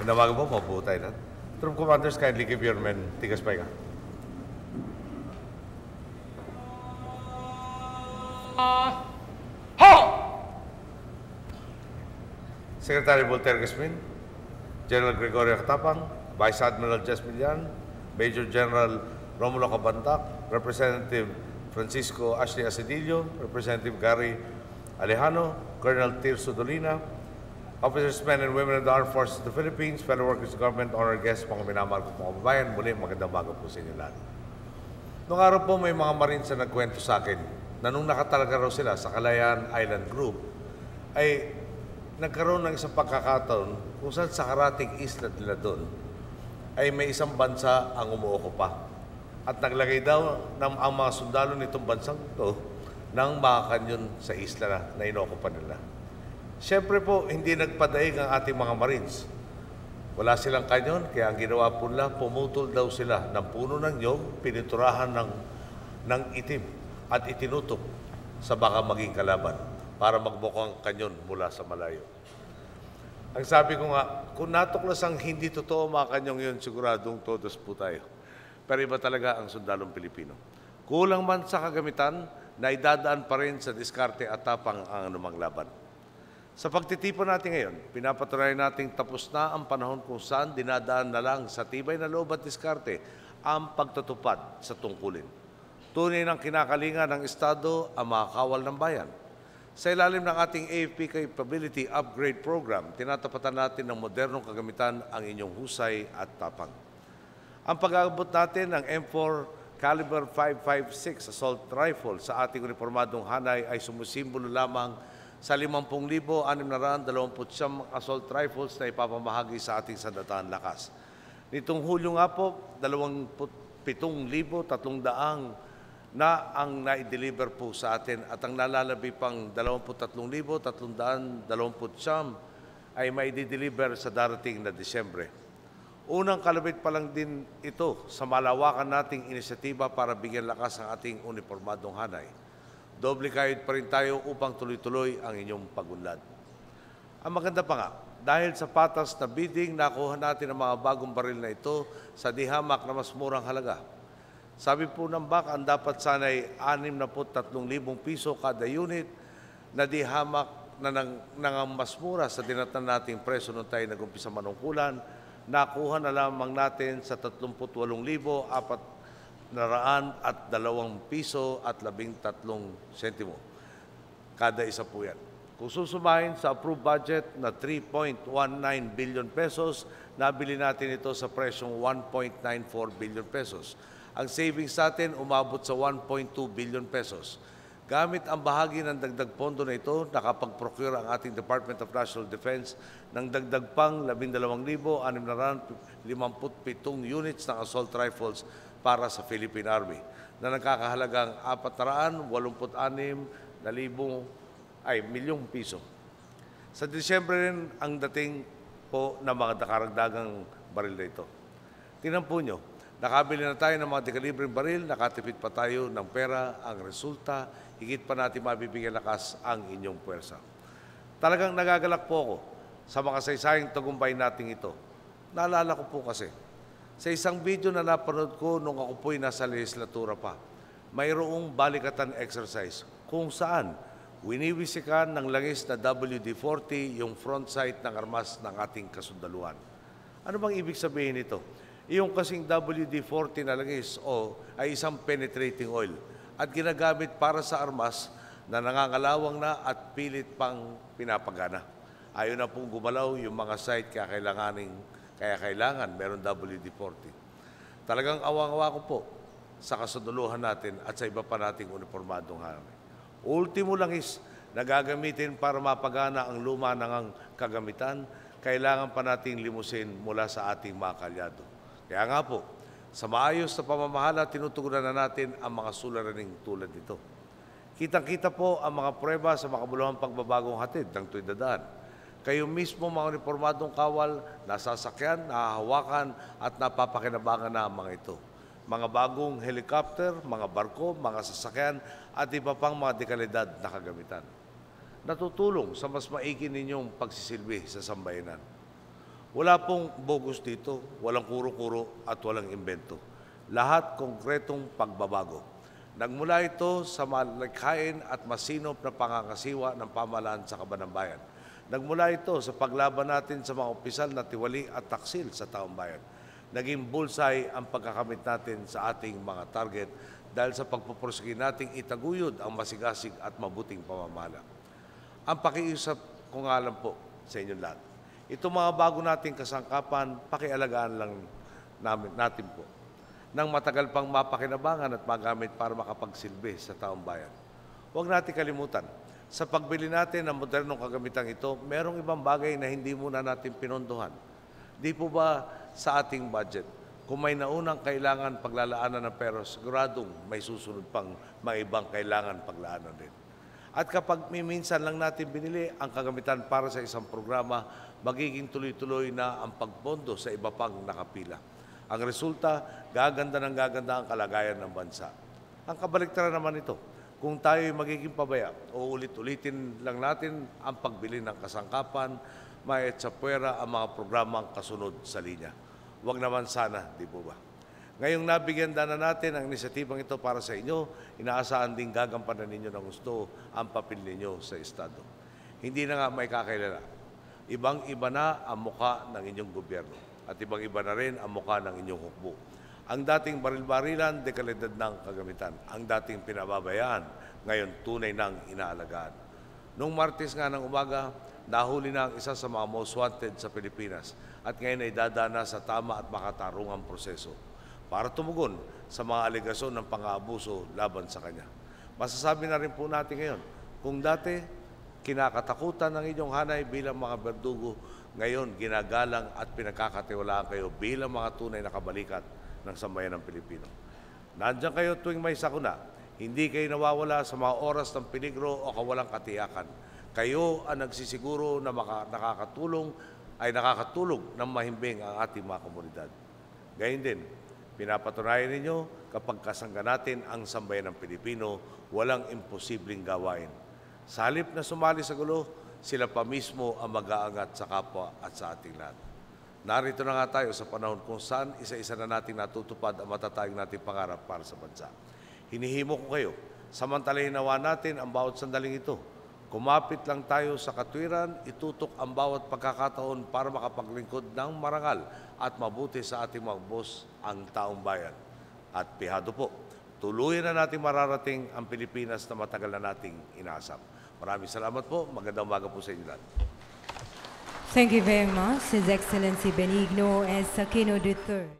Namaga po, mabuo tayo na. Troop commanders, kindly give your men tigas pahinga. Secretary Voltaire Gasmin, General Gregorio Catapang, Vice Admiral Jess Millan, Major General Romulo Cabantac, Representative Francisco Ashley Asedillo, Representative Gary Alejano, Colonel Tirso Dolina, officers, men and women of the Armed Forces of the Philippines, fellow workers of government, honored guests, mga minamahal ko mga kababayan, muli magandang umaga po sa inyo lahat. Noong araw po may mga Marines na nagkwento sa akin na nung nakatalaga raw sila sa Kalayaan Island Group ay nagkaroon ng isang pagkakataon kung saan sa karating isla nila doon ay may isang bansa ang umuokupa. At naglagay daw ng ang mga sundalo nitong bansang ito ng mga kanyon sa isla na inokupa nila. Siyempre po, hindi nagpadaig ang ating mga Marines. Wala silang kanyon, kaya ang ginawa po nila, pumutol daw sila ng puno ng nyog, piniturahan ng itim at itinutok sa baka maging kalaban para magbukang kanyon mula sa malayo. Ang sabi ko nga, kung natuklas ang hindi totoo mga kanyong yun, siguradong todos po tayo. Pero iba talaga ang sundalong Pilipino. Kulang man sa kagamitan, na idadaan pa rin sa diskarte at tapang ang anumang laban. Sa pagtitipon natin ngayon, pinapatunayan nating tapos na ang panahon kung saan dinadaan na lang sa tibay na loob at diskarte ang pagtutupad sa tungkulin. Tunay ng kinakalinga ng Estado ang mga kawal ng bayan. Sa ilalim ng ating AFP Capability Upgrade Program, tinatapatan natin ng modernong kagamitan ang inyong husay at tapang. Ang pag-aabot natin ng M4 Caliber 5.56 assault rifle sa ating uniformadong hanay ay sumusimbolo lamang sa 50,629 assault rifles na ipapamahagi sa ating sandataan lakas. Nitong Hulyo nga po, 27,300 na ang na-deliver po sa atin at ang nalalabi pang 23,329 ay mai-deliver sa darating na Disyembre. Unang kalabit pa lang din ito sa malawakan nating inisyatiba para bigyan lakas ang ating uniformadong hanay. Doble kayod pa rin tayo upang tuloy-tuloy ang inyong pagunlad. Ang maganda pa nga, dahil sa patas na bidding, nakuha natin ang mga bagong baril na ito sa dihamak na mas murang halaga. Sabi po ng BAC, ang dapat sana'y 63,000 piso kada unit na dihamak na mas mura sa dinatan nating preso nung tayo nag-umpisa manungkulan, nakuha na lamang natin sa 38,402 piso at 13 sentimo. Kada isa po yan. Kung susumahin sa approved budget na 3.19 billion pesos, nabili natin ito sa presyong 1.94 billion pesos. Ang savings natin umabot sa 1.2 billion pesos. Gamit ang bahagi ng dagdag pondo na ito, nakapag-procure ang ating Department of National Defense ng dagdag pang 12,657 units ng assault rifles para sa Philippine Army na nagkakahalagang 486 milyong piso. Sa Disyembre rin ang dating po ng mga karagdagang baril na ito. Tingnan po nyo, nakabili na tayo ng mga dekalibreng baril, nakatipid pa tayo ng pera, ang resulta, higit pa natin mabibigyan lakas ang inyong puwersa. Talagang nagagalak po ako sa makasaysayang tagumpay natin ito. Naalala ko po kasi, sa isang video na napanood ko nung ako po'y nasa legislatura pa, mayroong balikatan exercise kung saan winiwisikan ng langis na WD-40 yung front sight ng armas ng ating kasundaluhan. Ano bang ibig sabihin nito? Yung kasing WD-40 na langis ay isang penetrating oil at ginagamit para sa armas na nangangalawang na at pilit pang pinapagana. Ayaw na pong gumalaw yung mga sight kaya kailangan meron WD-40. Talagang awang-awa ko po sa kasundaluhan natin at sa iba pa nating uniformadong hanay. Ultimo langis na gagamitin para mapagana ang luma ng kagamitan, kailangan pa nating limusin mula sa ating mga kalyado. Kaya nga po, sa maayos na pamamahala, tinutugunan na natin ang mga suliraning tulad nito. Kitang-kita po ang mga prueba sa makabuluhang pagbabagong hatid ng tuwid dadaan. Kayo mismo mga uniformadong kawal, nasasakyan, nahahawakan at napapakinabangan na ang mga ito. Mga bagong helicopter, mga barko, mga sasakyan at iba pang mga dekalidad na kagamitan. Natutulong sa mas maigi ninyong pagsisilbi sa sambayanan. Wala pong bogus dito, walang kuro-kuro at walang imbento. Lahat konkretong pagbabago. Nagmula ito sa malikhain at masinop na pangangasiwa ng pamahalaan sa kaban ng bayan. Nagmula ito sa paglaban natin sa mga opisyal na tiwali at taksil sa taong bayan. Naging bullseye ang pagkakamit natin sa ating mga target dahil sa pagpupursige nating itaguyod ang masigasig at mabuting pamamahala. Ang pakiusap ko nga lang po sa inyong lahat. Ito mga bago nating kasangkapan, pakialagaan lang natin po nang matagal pang mapakinabangan at magamit para makapagsilbi sa taong bayan. Huwag natin kalimutan, sa pagbili natin ng modernong kagamitang ito, merong ibang bagay na hindi muna natin pinondohan. Di po ba sa ating budget, kung may naunang kailangan paglalaanan ng pera, siguradong may susunod pang mga ibang kailangan paglaanan din. At kapag minsan lang natin binili ang kagamitan para sa isang programa, magiging tuloy-tuloy na ang pagpondo sa iba pang nakapila. Ang resulta, gaganda ng gaganda ang kalagayan ng bansa. Ang kabaliktaran naman ito, kung tayo ay magiging pabaya o ulit-ulitin lang natin ang pagbili ng kasangkapan, maetsapwera ang mga programang kasunod sa linya. Huwag naman sana, di po ba? Ngayong nabigyan na natin ang inisyatibang ito para sa inyo, inaasahan din gagampanan ninyo ng gusto ang papel ninyo sa Estado. Hindi na nga may kakailala. Ibang-iba na ang muka ng inyong gobyerno at ibang-iba na rin ang muka ng inyong hukbo. Ang dating baril-barilan, dekalidad ng kagamitan. Ang dating pinababayaan, ngayon tunay ng inaalagaan. Noong Martes nga ng umaga, nahuli na ang isa sa mga most wanted sa Pilipinas at ngayon ay dadana sa tama at makatarungang proseso para tumugon sa mga alegasyon ng pang-aabuso laban sa kanya. Masasabi na rin po natin ngayon, kung dati kinakatakutan ng inyong hanay bilang mga berdugo, ngayon ginagalang at pinagkakatiwalaan kayo bilang mga tunay na kabalikat ng sambayan ng Pilipino. Nandiyan kayo tuwing may sakuna. Hindi kayo nawawala sa mga oras ng peligro o kawalang katiyakan. Kayo ang nagsisiguro na nakakatulong ng mahimbing ang ating mga komunidad. Gayun din, pinapatunayan ninyo kapag kasangga natin ang sambayan ng Pilipino, walang imposibleng gawain. Sa halip na sumali sa gulo, sila pa mismo ang mag-aangat sa kapwa at sa ating lahat. Narito na nga tayo sa panahon kung saan isa-isa na natin natutupad ang matatayong nating pangarap para sa bansa. Hinihimo ko kayo, samantalahin nawa natin ang bawat sandaling ito. Kumapit lang tayo sa katwiran, itutok ang bawat pagkakataon para makapaglingkod ng marangal at mabuti sa ating mga boss ang taong bayan. At pihado po, tuluyan na natin mararating ang Pilipinas na matagal na nating inaasam. Maraming salamat po. Magandang umaga po sa inyo lahat. Thank you very much, His Excellency Benigno S. Aquino III.